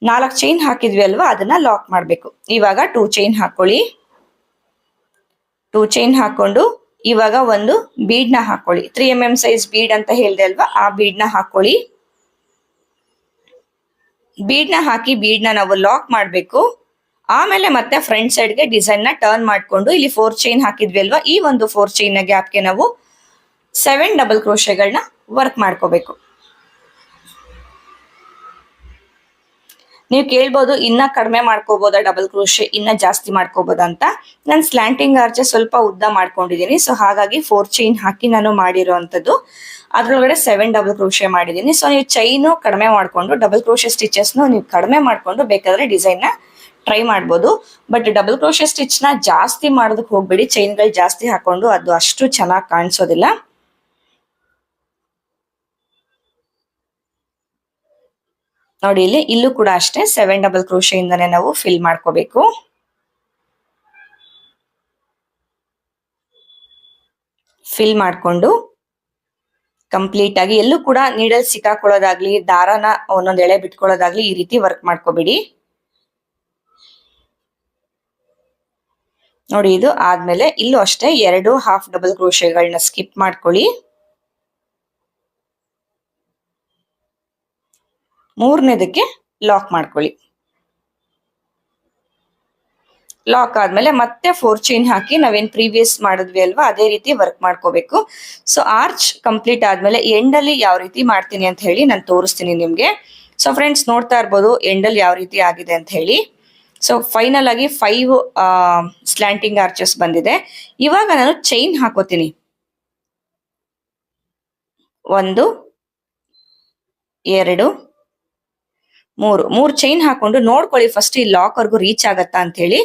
4 ಚೈನ್ ಹಾಕಿದ್ವಿ ಅಲ್ವಾ, ಅದನ್ನ ಲಾಕ್ ಮಾಡ್ಬೇಕು. ಇವಾಗ 2 ಚೈನ್ ಹಾಕೊಳ್ಳಿ. 2 ಚೈನ್ ಹಾಕೊಂಡು ಇವಾಗ ಒಂದು ಬೀಡ್ ನ ಹಾಕೊಳ್ಳಿ. 3 mm ಸೈಜ್ ಬೀಡ್ ಅಂತ ಹೇಳಿದೆ ಅಲ್ವಾ, ಆ ಬೀಡ್ ನ ಹಾಕೊಳ್ಳಿ. ಬೀಡ್ ನ ಹಾಕಿ ಬೀಡ್ ನ ನಾವು ಲಾಕ್ ಮಾಡ್ಬೇಕು. ಆಮೇಲೆ ಮತ್ತೆ ಫ್ರಂಟ್ ಸೈಡ್ ಗೆ ಡಿಸೈನ್ ನ ಟರ್ನ್ ಮಾಡ್ಕೊಂಡು ಇಲ್ಲಿ 4 ಚೈನ್ ಹಾಕಿದ್ವಿ ಅಲ್ವಾ, ಈ ಒಂದು 4 ಚೈನ್ ನ ಗ್ಯಾಪ್ಗೆ ನಾವು 7 ಡಬಲ್ ಕ್ರೋಶೆಗಳನ್ನ ವರ್ಕ್ ಮಾಡ್ಕೋಬೇಕು. ನೀವು ಕೇಳ್ಬೋದು ಇನ್ನ ಕಡಿಮೆ ಮಾಡ್ಕೋಬಹುದಾ ಡಬಲ್ ಕ್ರೋಶೆ, ಇನ್ನ ಜಾಸ್ತಿ ಮಾಡ್ಕೋಬಹುದಾ ಅಂತ. ನಾನು ಸ್ಲಾಂಟಿಂಗ್ ಆರ್ಚ್ ಸ್ವಲ್ಪ ಉದ್ದ ಮಾಡ್ಕೊಂಡಿದ್ದೀನಿ. ಸೊ ಹಾಗಾಗಿ 4 ಚೈನ್ ಹಾಕಿ ನಾನು ಮಾಡಿರೋಂಥದ್ದು. ಅದ್ರೊಳಗಡೆ 7 ಡಬಲ್ ಕ್ರೋಶೆ ಮಾಡಿದ್ದೀನಿ. ಸೊ ನೀವು ಚೈನು ಕಡಿಮೆ ಮಾಡ್ಕೊಂಡು ಡಬಲ್ ಕ್ರೋಶೆ ಸ್ಟಿಚಸ್ ನೀವು ಕಡಿಮೆ ಮಾಡ್ಕೊಂಡು ಬೇಕಾದ್ರೆ ಡಿಸೈನ್ ನ ಟ್ರೈ ಮಾಡ್ಬೋದು. ಬಟ್ ಡಬಲ್ ಕ್ರೋಶೆ ಸ್ಟಿಚ್ ನ ಜಾಸ್ತಿ ಮಾಡೋದಕ್ಕೆ ಹೋಗ್ಬೇಡಿ, ಚೈನ್ಗಳು ಜಾಸ್ತಿ ಹಾಕೊಂಡು ಅದು ಅಷ್ಟು ಚೆನ್ನಾಗಿ ಕಾಣಿಸೋದಿಲ್ಲ. ನೋಡಿ ಇಲ್ಲೂ ಕೂಡ ಅಷ್ಟೇ 7 ಡಬಲ್ ಕ್ರೋಶೆ ಇಂದಾನೆ ನಾವು ಫಿಲ್ ಮಾಡ್ಕೋಬೇಕು. ಫಿಲ್ ಮಾಡ್ಕೊಂಡು ಕಂಪ್ಲೀಟ್ ಆಗಿ ಎಲ್ಲೂ ಕೂಡ ನೀಡಲ್ ಸಿಕ್ಕಾಕೊಳ್ಳೋದಾಗ್ಲಿ, ದಾರನ ಒಂದೊಂದ್ ಎಳೆ ಬಿಟ್ಕೊಳ್ಳೋದಾಗ್ಲಿ ಈ ರೀತಿ ವರ್ಕ್ ಮಾಡ್ಕೋಬೇಡಿ. ನೋಡಿ ಇದು ಆದ್ಮೇಲೆ ಇಲ್ಲೂ ಅಷ್ಟೇ 2 ಹಾಫ್ ಡಬಲ್ ಕ್ರೋಶೆಗಳನ್ನ ಸ್ಕಿಪ್ ಮಾಡ್ಕೊಳ್ಳಿ. ಮೂರನೇದಕ್ಕೆ ಲಾಕ್ ಮಾಡ್ಕೊಳ್ಳಿ. ಲಾಕ್ ಆದ್ಮೇಲೆ ಮತ್ತೆ 4 ಚೈನ್ ಹಾಕಿ ನಾವೇನ್ ಪ್ರೀವಿಯಸ್ ಮಾಡಿದ್ವಿ ಅಲ್ವಾ ಅದೇ ರೀತಿ ವರ್ಕ್ ಮಾಡ್ಕೋಬೇಕು. ಸೊ ಆರ್ಚ್ ಕಂಪ್ಲೀಟ್ ಆದ್ಮೇಲೆ ಎಂಡ್ ಅಲ್ಲಿ ಯಾವ ರೀತಿ ಮಾಡ್ತೀನಿ ಅಂತ ಹೇಳಿ ನಾನು ತೋರಿಸ್ತೀನಿ ನಿಮ್ಗೆ. ಸೊ ಫ್ರೆಂಡ್ಸ್ ನೋಡ್ತಾ ಇರ್ಬೋದು ಎಂಡ್ ಅಲ್ಲಿ ಯಾವ ರೀತಿ ಆಗಿದೆ ಅಂತ ಹೇಳಿ. ಸೊ ಫೈನಲ್ ಆಗಿ 5 ಸ್ಲ್ಯಾಂಟಿಂಗ್ ಆರ್ಚಸ್ ಬಂದಿದೆ. ಇವಾಗ ನಾನು ಚೈನ್ ಹಾಕೋತೀನಿ. 1 2 3 ಚೈನ್ ಹಾಕೊಂಡು ನೋಡ್ಕೊಳ್ಳಿ ಫಸ್ಟ್ ಈ ಲಾಕ್ ವರ್ಗು ರೀಚ್ ಆಗತ್ತಾ ಅಂತ ಹೇಳಿ.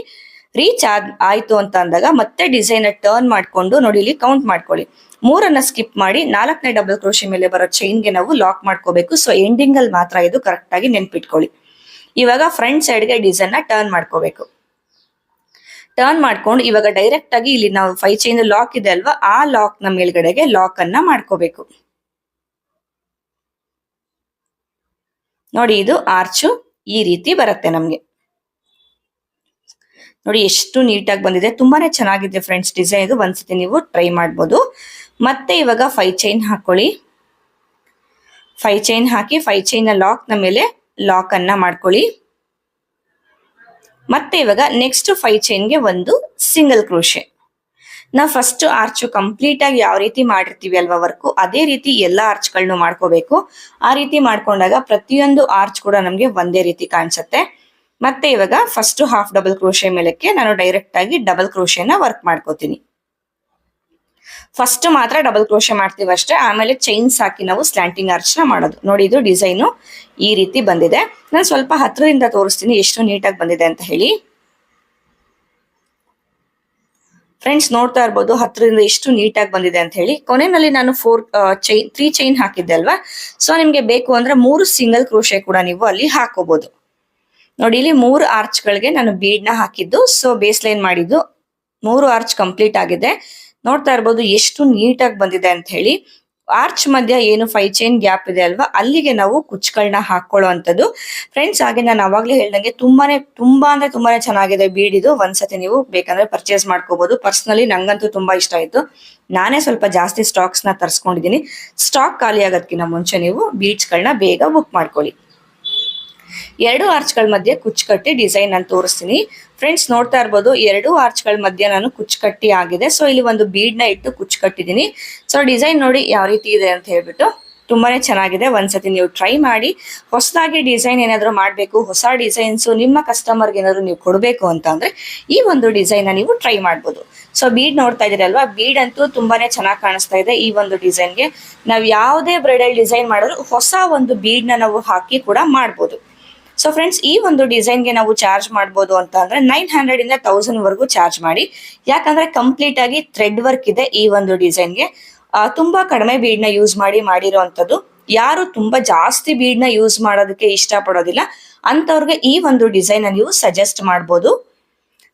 ರೀಚ್ ಆಯ್ತು ಅಂತ ಅಂದಾಗ ಮತ್ತೆ ಡಿಸೈನ್ ಟರ್ನ್ ಮಾಡ್ಕೊಂಡು ನೋಡಿ ಇಲ್ಲಿ ಕೌಂಟ್ ಮಾಡ್ಕೊಳ್ಳಿ. 3 ಸ್ಕಿಪ್ ಮಾಡಿ 4ನೇ ಡಬಲ್ ಕ್ರೋಶೆ ಮೇಲೆ ಬರೋ ಚೈನ್ಗೆ ನಾವು ಲಾಕ್ ಮಾಡ್ಕೋಬೇಕು. ಸೊ ಎಂಡಿಂಗ್ ಅಲ್ಲಿ ಮಾತ್ರ ಇದು ಕರೆಕ್ಟ್ ಆಗಿ ನೆನ್ಪಿಟ್ಕೊಳ್ಳಿ. ಇವಾಗ ಫ್ರಂಟ್ ಸೈಡ್ಗೆ ಡಿಸೈನ್ ನ ಟರ್ನ್ ಮಾಡ್ಕೋಬೇಕು. ಟರ್ನ್ ಮಾಡ್ಕೊಂಡು ಇವಾಗ ಡೈರೆಕ್ಟ್ ಆಗಿ ಇಲ್ಲಿ ನಾವು 5 ಚೈನ್ ಲಾಕ್ ಇದೆ ಅಲ್ವಾ ಆ ಲಾಕ್ ನ ಮೇಲ್ಗಡೆಗೆ ಲಾಕ್ ಅನ್ನ ಮಾಡ್ಕೋಬೇಕು. ನೋಡಿ ಇದು ಆರ್ಚು ಈ ರೀತಿ ಬರುತ್ತೆ ನಮ್ಗೆ. ನೋಡಿ ಎಷ್ಟು ನೀಟಾಗಿ ಬಂದಿದೆ, ತುಂಬಾನೇ ಚೆನ್ನಾಗಿದೆ ಫ್ರೆಂಡ್ಸ್ ಡಿಸೈನ್. ಇದು ಒಂದ್ಸತಿ ನೀವು ಟ್ರೈ ಮಾಡ್ಬೋದು. ಮತ್ತೆ ಇವಾಗ 5 ಚೈನ್ ಹಾಕೊಳ್ಳಿ. 5 ಚೈನ್ ಹಾಕಿ 5 ಚೈನ್ ಲಾಕ್ ನ ಮೇಲೆ ಲಾಕ್ ಅನ್ನ ಮಾಡ್ಕೊಳ್ಳಿ. ಮತ್ತೆ ಇವಾಗ ನೆಕ್ಸ್ಟ್ 5 ಚೈನ್ಗೆ ಒಂದು ಸಿಂಗಲ್ ಕ್ರೋಶೆ. ನಾವು ಫಸ್ಟ್ ಆರ್ಚ್ ಕಂಪ್ಲೀಟ್ ಆಗಿ ಯಾವ ರೀತಿ ಮಾಡಿರ್ತೀವಿ ಅಲ್ವಾ ವರ್ಕು ಅದೇ ರೀತಿ ಎಲ್ಲಾ ಆರ್ಚ್ಗಳನ್ನು ಮಾಡ್ಕೋಬೇಕು. ಆ ರೀತಿ ಮಾಡ್ಕೊಂಡಾಗ ಪ್ರತಿಯೊಂದು ಆರ್ಚ್ ಕೂಡ ನಮ್ಗೆ ಒಂದೇ ರೀತಿ ಕಾಣಿಸುತ್ತೆ. ಮತ್ತೆ ಇವಾಗ ಫಸ್ಟ್ ಹಾಫ್ ಡಬಲ್ ಕ್ರೋಶೆ ಮೇಲಕ್ಕೆ ನಾನು ಡೈರೆಕ್ಟ್ ಆಗಿ ಡಬಲ್ ಕ್ರೋಶೆನ ವರ್ಕ್ ಮಾಡ್ಕೋತೀನಿ. ಫಸ್ಟ್ ಮಾತ್ರ ಡಬಲ್ ಕ್ರೋಶೆ ಮಾಡ್ತೀವಿ ಅಷ್ಟೇ, ಆಮೇಲೆ ಚೈನ್ಸ್ ಹಾಕಿ ನಾವು ಸ್ಲ್ಯಾಂಟಿಂಗ್ ಆರ್ಚ್ ನ ಮಾಡೋದು. ನೋಡಿ ಇದು ಡಿಸೈನು ಈ ರೀತಿ ಬಂದಿದೆ. ನಾನು ಸ್ವಲ್ಪ ಹತ್ರದಿಂದ ತೋರಿಸ್ತೀನಿ ಎಷ್ಟು ನೀಟಾಗಿ ಬಂದಿದೆ ಅಂತ ಹೇಳಿ. ಫ್ರೆಂಡ್ಸ್ ನೋಡ್ತಾ ಇರ್ಬೋದು ಹತ್ರದಿಂದ ಎಷ್ಟು ನೀಟಾಗಿ ಬಂದಿದೆ ಅಂತ ಹೇಳಿ. ಕೊನೆಯಲ್ಲಿ ನಾನು 3 ಚೈನ್ ಹಾಕಿದ್ದೆ ಅಲ್ವಾ. ಸೊ ನಿಮ್ಗೆ ಬೇಕು ಅಂದ್ರೆ 3 ಸಿಂಗಲ್ ಕ್ರೋಶೆ ಕೂಡ ನೀವು ಅಲ್ಲಿ ಹಾಕೋಬಹುದು. ನೋಡಿ ಇಲ್ಲಿ 3 ಆರ್ಚ್ ಗಳಿಗೆ ನಾನು ಬೀಡ್ ನ ಹಾಕಿದ್ದು. ಸೊ ಬೇಸ್ ಲೈನ್ ಮಾಡಿದ್ದು 3 ಆರ್ಚ್ ಕಂಪ್ಲೀಟ್ ಆಗಿದೆ. ನೋಡ್ತಾ ಇರ್ಬೋದು ಎಷ್ಟು ನೀಟಾಗಿ ಬಂದಿದೆ ಅಂತ ಹೇಳಿ. ಆರ್ಚ್ ಮಧ್ಯ ಏನು 5 ಚೈನ್ ಗ್ಯಾಪ್ ಇದೆ ಅಲ್ವಾ ಅಲ್ಲಿಗೆ ನಾವು ಕುಚ್ಚುಗಳನ್ನ ಹಾಕೊಳ್ಳೋ ಅಂತದ್ದು. ಫ್ರೆಂಡ್ಸ್ ಹಾಗೆ ನಾನು ಅವಾಗ್ಲೇ ಹೇಳ್ದಂಗೆ ತುಂಬಾ ಅಂದ್ರೆ ತುಂಬಾನೇ ಚೆನ್ನಾಗಿದೆ ಬೀಡ್ ಇದು. ಒಂದ್ಸತಿ ನೀವು ಬೇಕಂದ್ರೆ ಪರ್ಚೇಸ್ ಮಾಡ್ಕೋಬಹುದು. ಪರ್ಸನಲಿ ನಂಗಂತೂ ತುಂಬಾ ಇಷ್ಟ ಆಯ್ತು. ನಾನೇ ಸ್ವಲ್ಪ ಜಾಸ್ತಿ ಸ್ಟಾಕ್ಸ್ ನ ತರಿಸ್ಕೊಂಡಿದ್ದೀನಿ. ಸ್ಟಾಕ್ ಖಾಲಿ ಆಗೋದಕ್ಕಿಂತ ಮುಂಚೆ ನೀವು ಬೀಡ್ಸ್ ಗಳನ್ನ ಬೇಗ ಬುಕ್ ಮಾಡ್ಕೊಳ್ಳಿ. 2 ಆರ್ಚ್ ಗಳ ಮಧ್ಯೆ ಕುಚ್ಚು ಕಟ್ಟಿ ಡಿಸೈನ್ ನಾನು ತೋರಿಸ್ತೀನಿ. ಫ್ರೆಂಡ್ಸ್ ನೋಡ್ತಾ ಇರ್ಬೋದು 2 ಆರ್ಚ್ ಗಳ ಮಧ್ಯೆ ನಾನು ಕುಚ್ಚು ಕಟ್ಟಿ ಆಗಿದೆ. ಸೊ ಇಲ್ಲಿ ಒಂದು ಬೀಡ್ ನ ಇಟ್ಟು ಕುಚ್ಚು ಕಟ್ಟಿದ್ದೀನಿ. ಸೊ ಡಿಸೈನ್ ನೋಡಿ ಯಾವ ರೀತಿ ಇದೆ ಅಂತ ಹೇಳ್ಬಿಟ್ಟು ತುಂಬಾನೇ ಚೆನ್ನಾಗಿದೆ. ಒಂದ್ಸತಿ ನೀವು ಟ್ರೈ ಮಾಡಿ. ಹೊಸದಾಗಿ ಡಿಸೈನ್ ಏನಾದ್ರು ಮಾಡ್ಬೇಕು, ಹೊಸ ಡಿಸೈನ್ಸ್ ನಿಮ್ಮ ಕಸ್ಟಮರ್ಗೆ ಏನಾದ್ರು ನೀವು ಕೊಡ್ಬೇಕು ಅಂತ ಅಂದ್ರೆ ಈ ಒಂದು ಡಿಸೈನ್ ನ ನೀವು ಟ್ರೈ ಮಾಡ್ಬೋದು. ಸೊ ಬೀಡ್ ನೋಡ್ತಾ ಇದೀರಲ್ವಾ, ಬೀಡ್ ಅಂತೂ ತುಂಬಾನೇ ಚೆನ್ನಾಗಿ ಕಾಣಿಸ್ತಾ ಇದೆ. ಈ ಒಂದು ಡಿಸೈನ್ಗೆ ನಾವು ಯಾವುದೇ ಬ್ರೈಡಲ್ ಡಿಸೈನ್ ಮಾಡಿದ್ರು ಹೊಸ ಒಂದು ಬೀಡ್ ನ ನಾವು ಹಾಕಿ ಕೂಡ ಮಾಡ್ಬೋದು. ಸೊ ಫ್ರೆಂಡ್ಸ್ ಈ ಒಂದು ಡಿಸೈನ್ಗೆ ನಾವು ಚಾರ್ಜ್ ಮಾಡ್ಬೋದು ಅಂತ ಅಂದ್ರೆ 900 ಇಂದ 1000 ವರೆಗೂ ಚಾರ್ಜ್ ಮಾಡಿ. ಯಾಕಂದ್ರೆ ಕಂಪ್ಲೀಟ್ ಆಗಿ ಥ್ರೆಡ್ ವರ್ಕ್ ಇದೆ ಈ ಒಂದು ಡಿಸೈನ್ಗೆ. ತುಂಬಾ ಕಡಿಮೆ ಬೀಡ್ ನ ಯೂಸ್ ಮಾಡಿರೋಂಥದ್ದು. ಯಾರು ತುಂಬಾ ಜಾಸ್ತಿ ಬೀಡ್ ನ ಯೂಸ್ ಮಾಡೋದಕ್ಕೆ ಇಷ್ಟ ಪಡೋದಿಲ್ಲ ಅಂತವ್ರಿಗೆ ಈ ಒಂದು ಡಿಸೈನ್ ನೀವು ಸಜೆಸ್ಟ್ ಮಾಡ್ಬೋದು.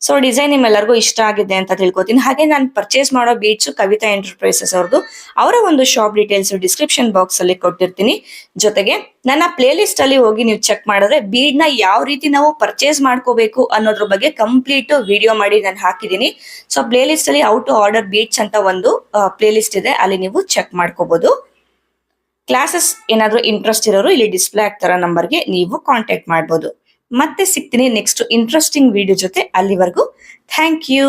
ಸೊ ಡಿಸೈನ್ ನಿಮ್ಮೆಲ್ಲರಿಗೂ ಇಷ್ಟ ಆಗಿದೆ ಅಂತ ತಿಳ್ಕೊತೀನಿ. ಹಾಗೆ ನಾನು ಪರ್ಚೇಸ್ ಮಾಡೋ ಬೀಡ್ಸ್ ಕವಿತಾ ಎಂಟರ್ಪ್ರೈಸಸ್ ಅವ್ರದ್ದು. ಅವರ ಒಂದು ಶಾಪ್ ಡೀಟೇಲ್ಸ್ ಡಿಸ್ಕ್ರಿಪ್ಷನ್ ಬಾಕ್ಸ್ ಅಲ್ಲಿ ಕೊಟ್ಟಿರ್ತೀನಿ. ಜೊತೆಗೆ ನನ್ನ ಪ್ಲೇ ಲಿಸ್ಟ್ ಅಲ್ಲಿ ಹೋಗಿ ನೀವು ಚೆಕ್ ಮಾಡಿದ್ರೆ ಬೀಡ್ ನ ಯಾವ ರೀತಿ ನಾವು ಪರ್ಚೇಸ್ ಮಾಡ್ಕೋಬೇಕು ಅನ್ನೋದ್ರ ಬಗ್ಗೆ ಕಂಪ್ಲೀಟ್ ವಿಡಿಯೋ ಮಾಡಿ ನಾನು ಹಾಕಿದ್ದೀನಿ. ಸೊ ಪ್ಲೇ ಲಿಸ್ಟ್ ಅಲ್ಲಿ ಹೌ ಟು ಆರ್ಡರ್ ಬೀಡ್ಸ್ ಅಂತ ಒಂದು ಪ್ಲೇ ಲಿಸ್ಟ್ ಇದೆ, ಅಲ್ಲಿ ನೀವು ಚೆಕ್ ಮಾಡ್ಕೋಬಹುದು. ಕ್ಲಾಸಸ್ ಏನಾದ್ರು ಇಂಟ್ರೆಸ್ಟ್ ಇರೋರು ಇಲ್ಲಿ ಡಿಸ್ಪ್ಲೇ ಆಗ್ತಾರ ನಂಬರ್ಗೆ ನೀವು ಕಾಂಟ್ಯಾಕ್ಟ್ ಮಾಡ್ಬೋದು. ಮತ್ತೆ ಸಿಗ್ತೀನಿ ನೆಕ್ಸ್ಟ್ ಇಂಟ್ರೆಸ್ಟಿಂಗ್ ವಿಡಿಯೋ ಜೊತೆ. ಅಲ್ಲಿವರೆಗೂ ಥ್ಯಾಂಕ್ ಯು.